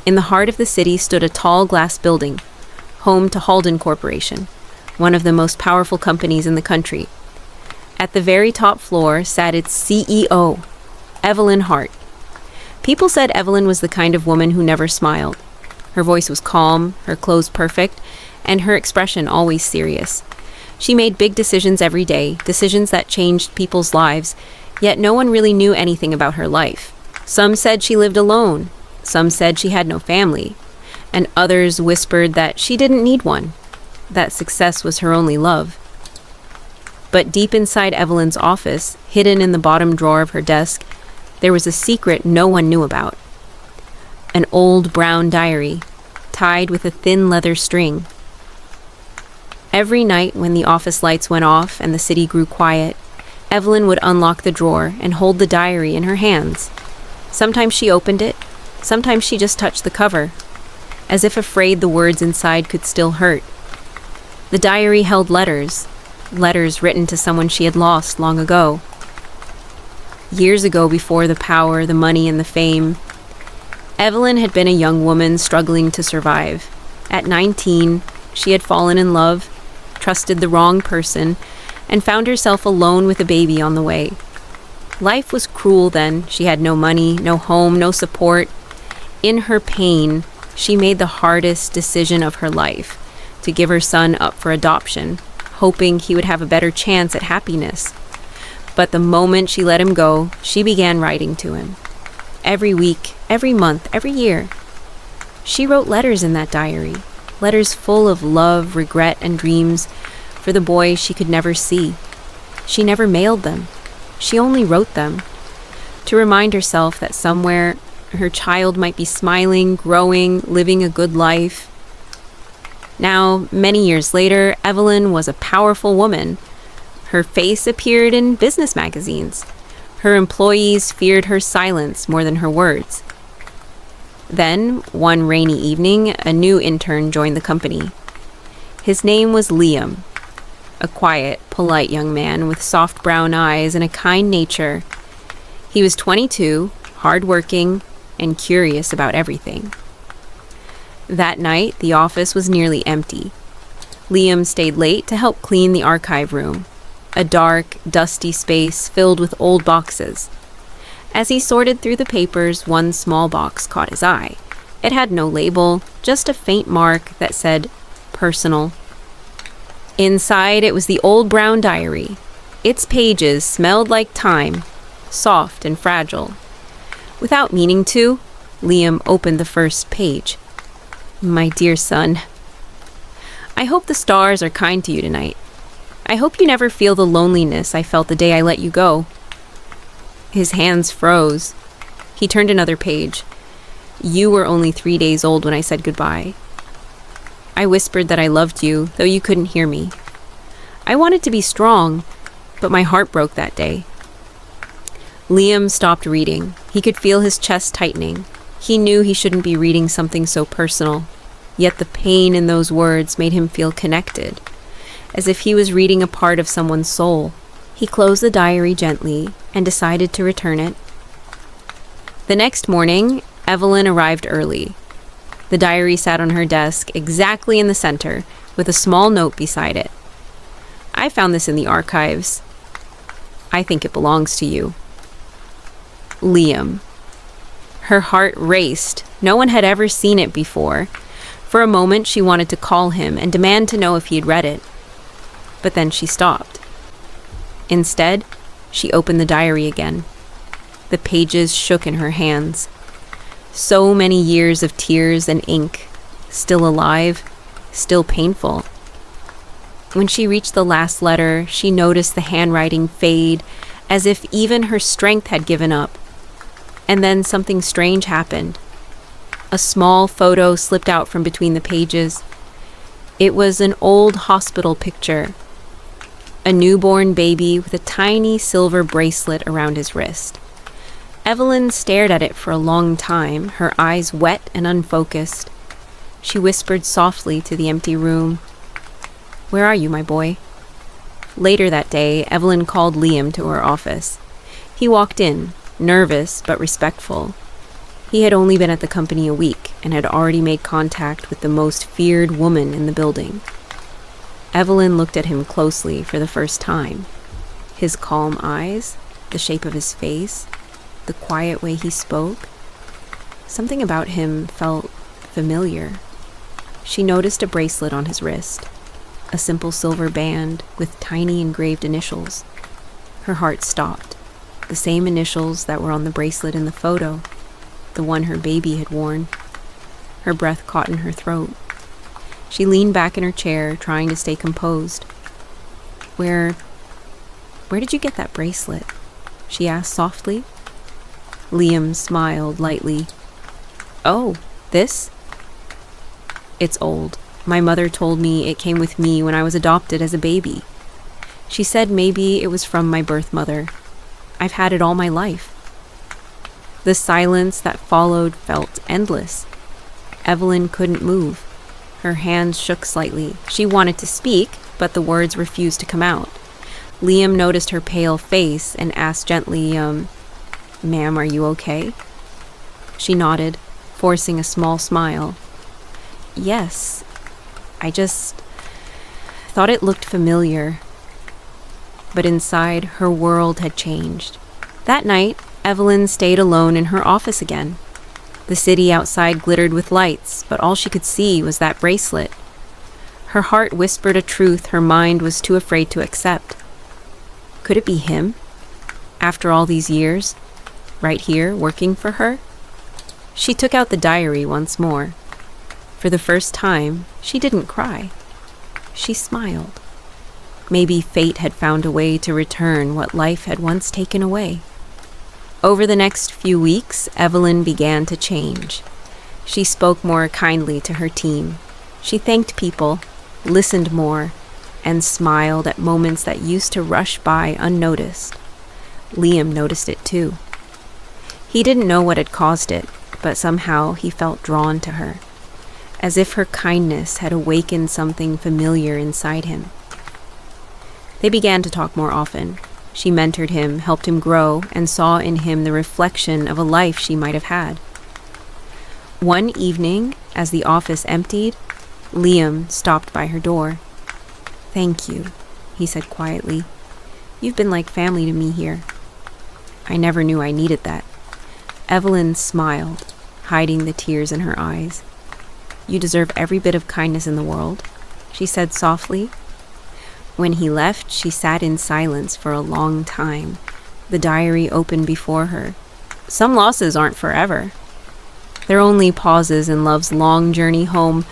In the heart of the city stood a tall glass building, home to Halden Corporation, one of the most powerful companies in the country. At the very top floor sat its CEO, Evelyn Hart. People said Evelyn was the kind of woman who never smiled. Her voice was calm, her clothes perfect, and her expression always serious. She made big decisions every day, decisions that changed people's lives, yet no one really knew anything about her life. Some said she lived alone, some said she had no family, and others whispered that she didn't need one, that success was her only love. But deep inside Evelyn's office, hidden in the bottom drawer of her desk, there was a secret no one knew about. An old brown diary, tied with a thin leather string. Every night when the office lights went off and the city grew quiet, Evelyn would unlock the drawer and hold the diary in her hands. Sometimes she opened it, sometimes she just touched the cover, as if afraid the words inside could still hurt. The diary held letters written to someone she had lost long ago. Years ago, before the power, the money, and the fame, Evelyn had been a young woman struggling to survive. At 19, she had fallen in love, trusted the wrong person, and found herself alone with a baby on the way. Life was cruel then. She had no money, no home, no support. In her pain, she made the hardest decision of her life, to give her son up for adoption, hoping he would have a better chance at happiness. But the moment she let him go, she began writing to him. Every week, every month, every year. She wrote letters in that diary, letters full of love, regret, and dreams for the boy she could never see. She never mailed them. She only wrote them, to remind herself that somewhere her child might be smiling, growing, living a good life. Now, many years later, Evelyn was a powerful woman. Her face appeared in business magazines. Her employees feared her silence more than her words. Then, one rainy evening, a new intern joined the company. His name was Liam, a quiet, polite young man with soft brown eyes and a kind nature. He was 22, hardworking, and curious about everything. That night, the office was nearly empty. Liam stayed late to help clean the archive room, a dark, dusty space filled with old boxes. As he sorted through the papers, one small box caught his eye. It had no label, just a faint mark that said, "Personal." Inside, it was the old brown diary. Its pages smelled like time, soft and fragile. Without meaning to, Liam opened the first page. "My dear son, I hope the stars are kind to you tonight. I hope you never feel the loneliness I felt the day I let you go." His hands froze. He turned another page. "You were only 3 days old when I said goodbye. I whispered that I loved you, though you couldn't hear me. I wanted to be strong, but my heart broke that day." Liam stopped reading. He could feel his chest tightening. He knew he shouldn't be reading something so personal, yet the pain in those words made him feel connected, as if he was reading a part of someone's soul. He closed the diary gently and decided to return it. The next morning, Evelyn arrived early. The diary sat on her desk, exactly in the center, with a small note beside it. "I found this in the archives. I think it belongs to you. Liam." Her heart raced. No one had ever seen it before. For a moment, she wanted to call him and demand to know if he had read it. But then she stopped. Instead, she opened the diary again. The pages shook in her hands. So many years of tears and ink, still alive, still painful. When she reached the last letter, she noticed the handwriting fade, as if even her strength had given up. And then something strange happened. A small photo slipped out from between the pages. It was an old hospital picture. A newborn baby with a tiny silver bracelet around his wrist. Evelyn stared at it for a long time, her eyes wet and unfocused. She whispered softly to the empty room, "Where are you, my boy?" Later that day, Evelyn called Liam to her office. He walked in, nervous but respectful. He had only been at the company a week and had already made contact with the most feared woman in the building. Evelyn looked at him closely for the first time. His calm eyes, the shape of his face, the quiet way he spoke. Something about him felt familiar. She noticed a bracelet on his wrist, a simple silver band with tiny engraved initials. Her heart stopped. The same initials that were on the bracelet in the photo, the one her baby had worn. Her breath caught in her throat. She leaned back in her chair, trying to stay composed. Where did you get that bracelet? She asked softly. Liam smiled lightly. Oh, this? It's old. My mother told me it came with me when I was adopted as a baby. She said maybe it was from my birth mother. I've had it all my life. The silence that followed felt endless. Evelyn couldn't move. Her hands shook slightly. She wanted to speak, but the words refused to come out. Liam noticed her pale face and asked gently, Ma'am, are you okay? She nodded, forcing a small smile. Yes, I just thought it looked familiar. But inside, her world had changed. That night, Evelyn stayed alone in her office again. The city outside glittered with lights, but all she could see was that bracelet. Her heart whispered a truth her mind was too afraid to accept. Could it be him? After all these years, right here, working for her? She took out the diary once more. For the first time, she didn't cry. She smiled. Maybe fate had found a way to return what life had once taken away. Over the next few weeks, Evelyn began to change. She spoke more kindly to her team. She thanked people, listened more, and smiled at moments that used to rush by unnoticed. Liam noticed it too. He didn't know what had caused it, but somehow he felt drawn to her, as if her kindness had awakened something familiar inside him. They began to talk more often. She mentored him, helped him grow, and saw in him the reflection of a life she might have had. One evening, as the office emptied, Liam stopped by her door. Thank you, he said quietly. You've been like family to me here. I never knew I needed that. Evelyn smiled, hiding the tears in her eyes. You deserve every bit of kindness in the world, she said softly. When he left, she sat in silence for a long time, the diary open before her. Some losses aren't forever. They're only pauses in love's long journey home,